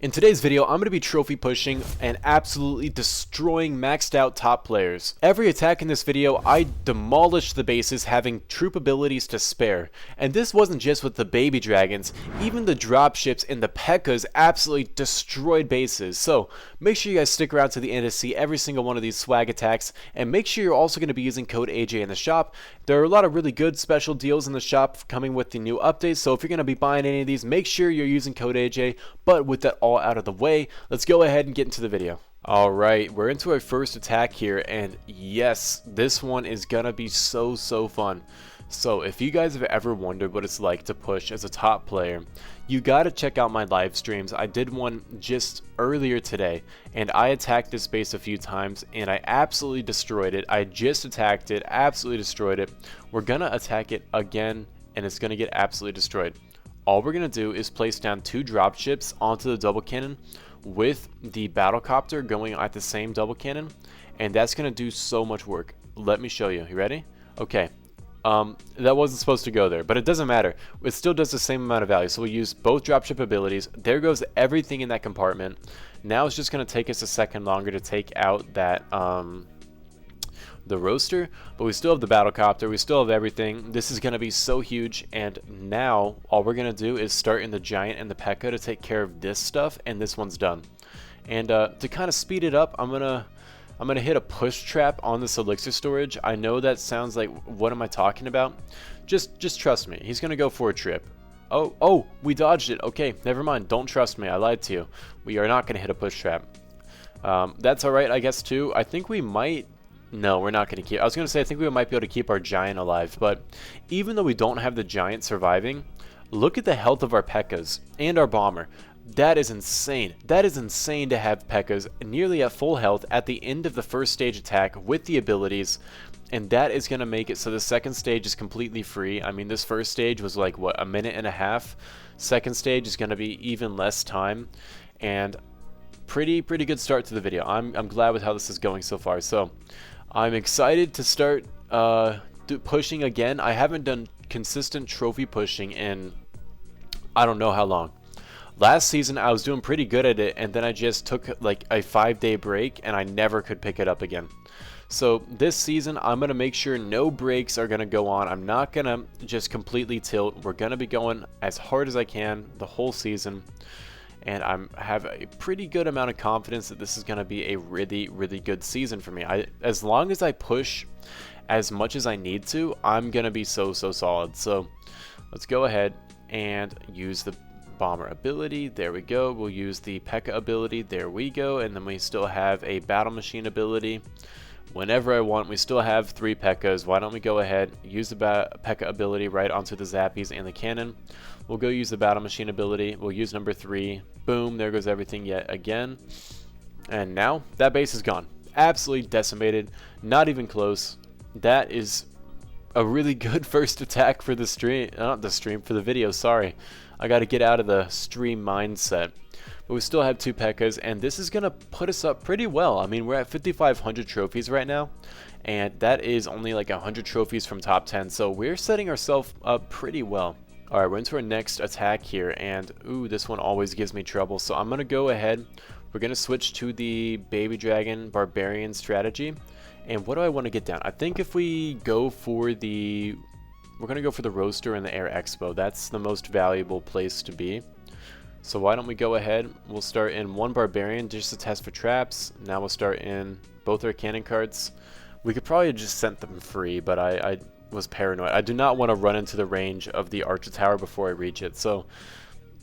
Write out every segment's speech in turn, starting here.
In today's video, I'm going to be trophy pushing and absolutely destroying maxed out top players. Every attack in this video, I demolished the bases having troop abilities to spare. And this wasn't just with the baby dragons, even the dropships and the P.E.K.K.A.S absolutely destroyed bases. So make sure you guys stick around to the end to see every single one of these swag attacks, and make sure you're also going to be using code AJ in the shop. There are a lot of really good special deals in the shop coming with the new updates, so if you're going to be buying any of these, make sure you're using code AJ. But with that all out of the way, let's go ahead and get into the video. Alright, we're into our first attack here, and yes, this one is gonna be so fun. So if you guys have ever wondered what it's like to push as a top player, you gotta check out my live streams. I did one just earlier today, and I attacked this base a few times, and I absolutely destroyed it. I just attacked it, absolutely destroyed it. We're gonna attack it again, and it's gonna get absolutely destroyed. All we're going to do is place down 2 dropships onto the double cannon with the battlecopter going at the same double cannon, and that's going to do so much work. Let me show you. You ready? Okay. That wasn't supposed to go there, but it doesn't matter. It still does the same amount of value. So we use both dropship abilities. There goes everything in that compartment. Now it's just going to take us a second longer to take out that the roaster, but we still have the battlecopter, we still have everything. This is going to be so huge, and now all we're going to do is start in the giant and the P.E.K.K.A. to take care of this stuff, and this one's done. And to kind of speed it up, I'm gonna hit a push trap on this elixir storage. I know that sounds like, what am I talking about? Just trust me. He's gonna go for a trip. Oh, we dodged it. Okay, never mind. Don't trust me. I lied to you. We are not gonna hit a push trap. That's all right, I guess too. I think we might. No, we're not going to keep. I was going to say I think we might be able to keep our giant alive, but even though we don't have the giant surviving, look at the health of our P.E.K.K.A.S and our bomber. That is insane. That is insane to have P.E.K.K.A.S nearly at full health at the end of the first stage attack with the abilities, and that is going to make it so the second stage is completely free. I mean, this first stage was like, what, a minute and a half? Second stage is going to be even less time, and pretty good start to the video. I'm glad with how this is going so far. So I'm excited to start pushing again. I haven't done consistent trophy pushing in I don't know how long. Last season I was doing pretty good at it, and then I just took like a 5-day break and I never could pick it up again. So this season I'm going to make sure no breaks are going to go on. I'm not going to just completely tilt. We're going to be going as hard as I can the whole season. And I have a pretty good amount of confidence that this is going to be a really good season for me. As long as I push as much as I need to, I'm going to be so solid. So let's go ahead and use the bomber ability. There we go. We'll use the P.E.K.K.A. ability. There we go. And then we still have a battle machine ability. Whenever I want, we still have 3 P.E.K.K.A.s. Why don't we go ahead, use the P.E.K.K.A. ability right onto the zappies and the cannon. We'll go use the battle machine ability. We'll use number 3. Boom, there goes everything yet again. And now that base is gone. Absolutely decimated. Not even close. That is a really good first attack for the stream. Not the stream, for the video, sorry. I got to get out of the stream mindset. But we still have 2 P.E.K.K.A.s, and this is going to put us up pretty well. I mean, we're at 5,500 trophies right now, and that is only like 100 trophies from top 10, so we're setting ourselves up pretty well. Alright, we're into our next attack here, and ooh, this one always gives me trouble, so I'm going to go ahead. We're going to switch to the baby dragon barbarian strategy, and what do I want to get down? I think if we go for the... We're going to go for the roaster and the air expo. That's the most valuable place to be. So why don't we go ahead, we'll start in 1 barbarian just to test for traps. Now we'll start in both our cannon carts. We could probably have just sent them free, but I was paranoid. I do not want to run into the range of the archer tower before I reach it. So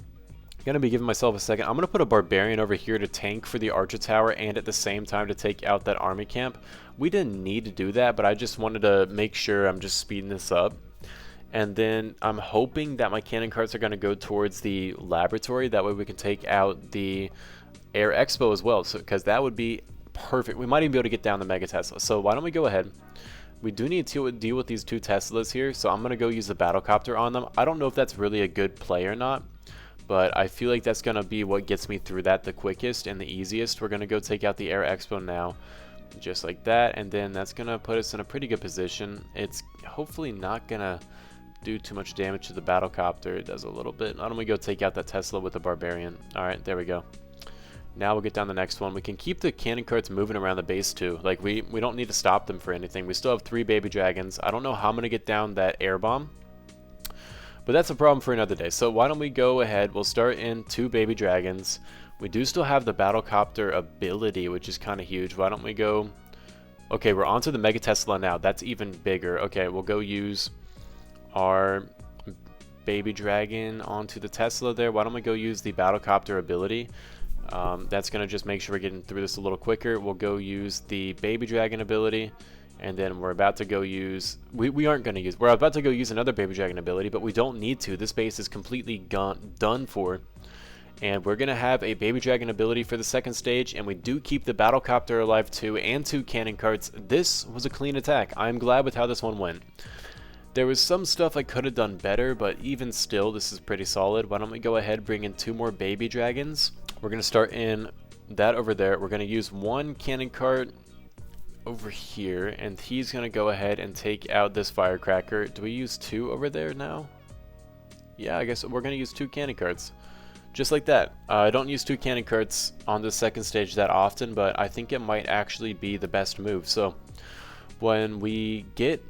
I'm going to be giving myself a second. I'm going to put a barbarian over here to tank for the archer tower and at the same time to take out that army camp. We didn't need to do that, but I just wanted to make sure I'm just speeding this up. And then I'm hoping that my cannon carts are going to go towards the laboratory. That way we can take out the air expo as well. So because that would be perfect. We might even be able to get down the mega Tesla. So why don't we go ahead. We do need to deal with these 2 Teslas here. So I'm going to go use the battlecopter on them. I don't know if that's really a good play or not, but I feel like that's going to be what gets me through that the quickest and the easiest. We're going to go take out the air expo now. Just like that. And then that's going to put us in a pretty good position. It's hopefully not going to do too much damage to the battlecopter. It does a little bit. Why don't we go take out that Tesla with the barbarian? Alright, there we go. Now we'll get down the next one. We can keep the cannon carts moving around the base too. Like we don't need to stop them for anything. We still have 3 baby dragons. I don't know how I'm going to get down that air bomb, but that's a problem for another day. So why don't we go ahead. We'll start in 2 baby dragons. We do still have the battlecopter ability, which is kind of huge. Why don't we go... Okay, we're onto the Mega Tesla now. That's even bigger. Okay, we'll go use our baby dragon onto the Tesla there. Why don't we go use the battlecopter ability? That's going to just make sure we're getting through this a little quicker. We'll go use the baby dragon ability, and then we're about to go use... We aren't going to use... We're about to go use another baby dragon ability, but we don't need to. This base is completely done for. And we're going to have a baby dragon ability for the second stage, and we do keep the battlecopter alive too, and 2 cannon carts. This was a clean attack. I'm glad with how this one went. There was some stuff I could have done better, but even still, this is pretty solid. Why don't we go ahead, bring in 2 more baby dragons. We're going to start in that over there. We're going to use 1 cannon cart over here, and he's going to go ahead and take out this firecracker. Do we use 2 over there now? Yeah, I guess we're going to use 2 cannon carts. Just like that. I don't use 2 cannon carts on the second stage that often, but I think it might actually be the best move. So when we get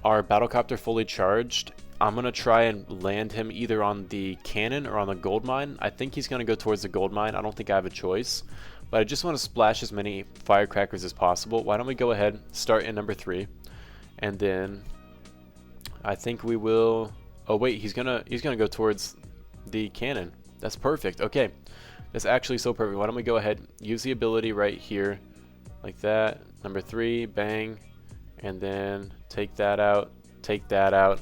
our battlecopter fully charged, I'm going to try and land him either on the cannon or on the gold mine. I think he's going to go towards the gold mine. I don't think I have a choice, but I just want to splash as many firecrackers as possible. Why don't we go ahead, start in number 3, and then I think we will... Oh wait, he's gonna go towards the cannon. That's perfect. Okay, that's actually so perfect. Why don't we go ahead, use the ability right here, like that. Number 3, bang, and then take that out, take that out.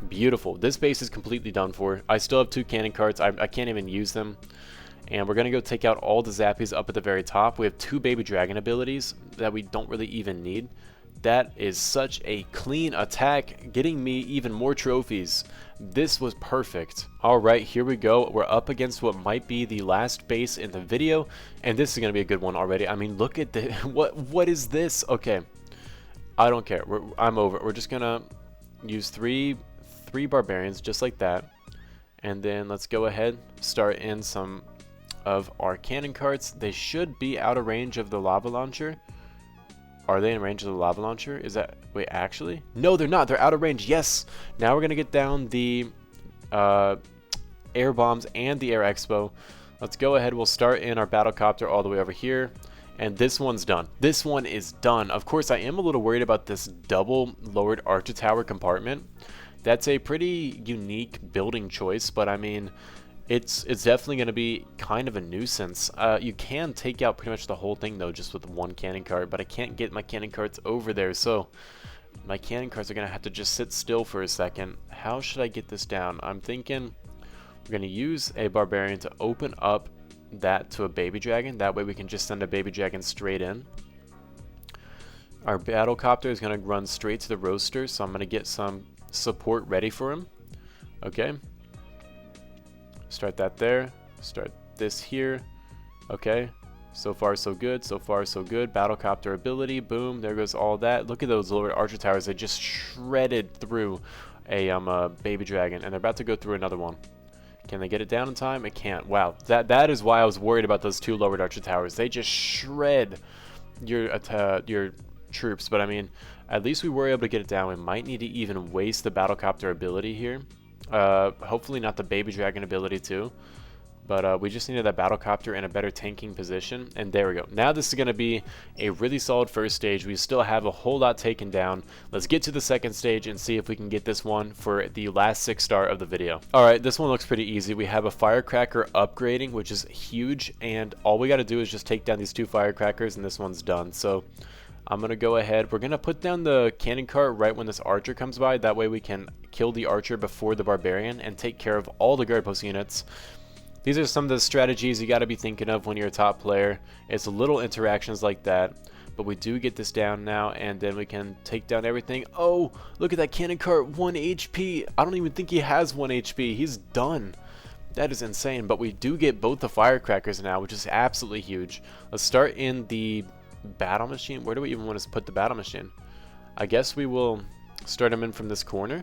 Beautiful. This base is completely done for. I still have 2 cannon carts. I can't even use them. And we're going to go take out all the zappies up at the very top. We have 2 baby dragon abilities that we don't really even need. That is such a clean attack, getting me even more trophies. This was perfect. Alright, here we go. We're up against what might be the last base in the video, and this is going to be a good one already. I mean, look at this. What is this? Okay, I don't care. I'm over. We're just going to use three barbarians just like that, and then let's go ahead, start in some of our cannon carts. They should be out of range of the lava launcher. Are they in range of the lava launcher? Is that... Wait, actually? No, they're not. They're out of range. Yes! Now we're going to get down the air bombs and the air expo. Let's go ahead. We'll start in our battlecopter all the way over here. And this one's done. This one is done. Of course, I am a little worried about this double lowered archer tower compartment. That's a pretty unique building choice, but I mean... It's definitely going to be kind of a nuisance. You can take out pretty much the whole thing though just with 1 cannon cart, but I can't get my cannon carts over there, so my cannon carts are going to have to just sit still for a second. How should I get this down? I'm thinking we're going to use a barbarian to open up that to a baby dragon. That way we can just send a baby dragon straight in. Our battlecopter is going to run straight to the roaster, so I'm going to get some support ready for him. Okay. Start that there. Start this here. Okay. So far so good. So far so good. Battlecopter ability. Boom. There goes all that. Look at those lower archer towers. They just shredded through a baby dragon, and they're about to go through another one. Can they get it down in time? It can't. Wow. That is why I was worried about those 2 lowered archer towers. They just shred your troops. But I mean, at least we were able to get it down. We might need to even waste the battlecopter ability here. Hopefully not the baby dragon ability too, but we just needed that battlecopter in a better tanking position, and there we go. Now this is going to be a really solid first stage. We still have a whole lot taken down. Let's get to the second stage and see if we can get this one for the last 6-star of the video. Alright, this one looks pretty easy. We have a firecracker upgrading, which is huge, and all we got to do is just take down these 2 firecrackers and this one's done. So I'm going to go ahead. We're going to put down the cannon cart right when this archer comes by. That way we can kill the archer before the barbarian and take care of all the guard post units. These are some of the strategies you got to be thinking of when you're a top player. It's little interactions like that. But we do get this down now, and then we can take down everything. Oh, look at that cannon cart. 1 HP. I don't even think he has 1 HP. He's done. That is insane. But we do get both the firecrackers now, which is absolutely huge. Let's start in the battle machine. Where do we even want to put the battle machine? I guess we will start him in from this corner.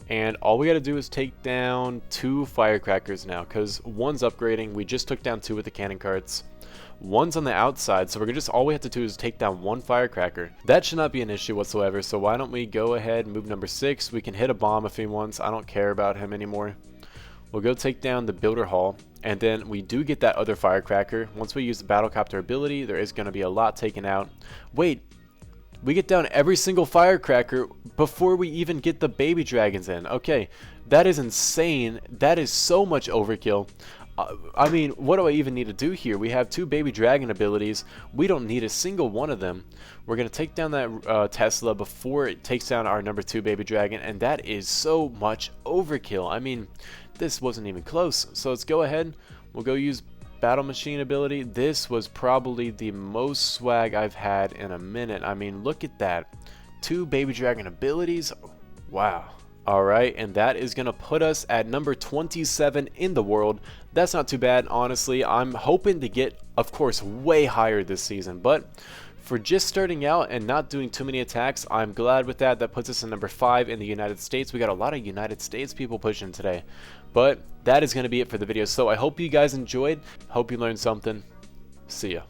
And all we gotta do is take down 2 firecrackers now, because one's upgrading. We just took down 2 with the cannon carts. One's on the outside, so we're just, all we have to do is take down 1 firecracker. That should not be an issue whatsoever, so why don't we go ahead and move number 6. We can hit a bomb if he wants. I don't care about him anymore. We'll go take down the builder hall, and then we do get that other firecracker. Once we use the battlecopter ability, there is going to be a lot taken out. Wait, we get down every single firecracker before we even get the baby dragons in. Okay, that is insane. That is so much overkill. I mean, what do I even need to do here? We have 2 baby dragon abilities. We don't need a single one of them. We're going to take down that Tesla before it takes down our number 2 baby dragon, and that is so much overkill. I mean, this wasn't even close. So let's go ahead. We'll go use battle machine ability. This was probably the most swag I've had in a minute. I mean, look at that. 2 baby dragon abilities. Wow. Alright, and that is going to put us at number 27 in the world. That's not too bad, honestly. I'm hoping to get, of course, way higher this season, but for just starting out and not doing too many attacks, I'm glad with that. That puts us in number 5 in the United States. We got a lot of United States people pushing today, but that is going to be it for the video. So I hope you guys enjoyed. Hope you learned something. See ya.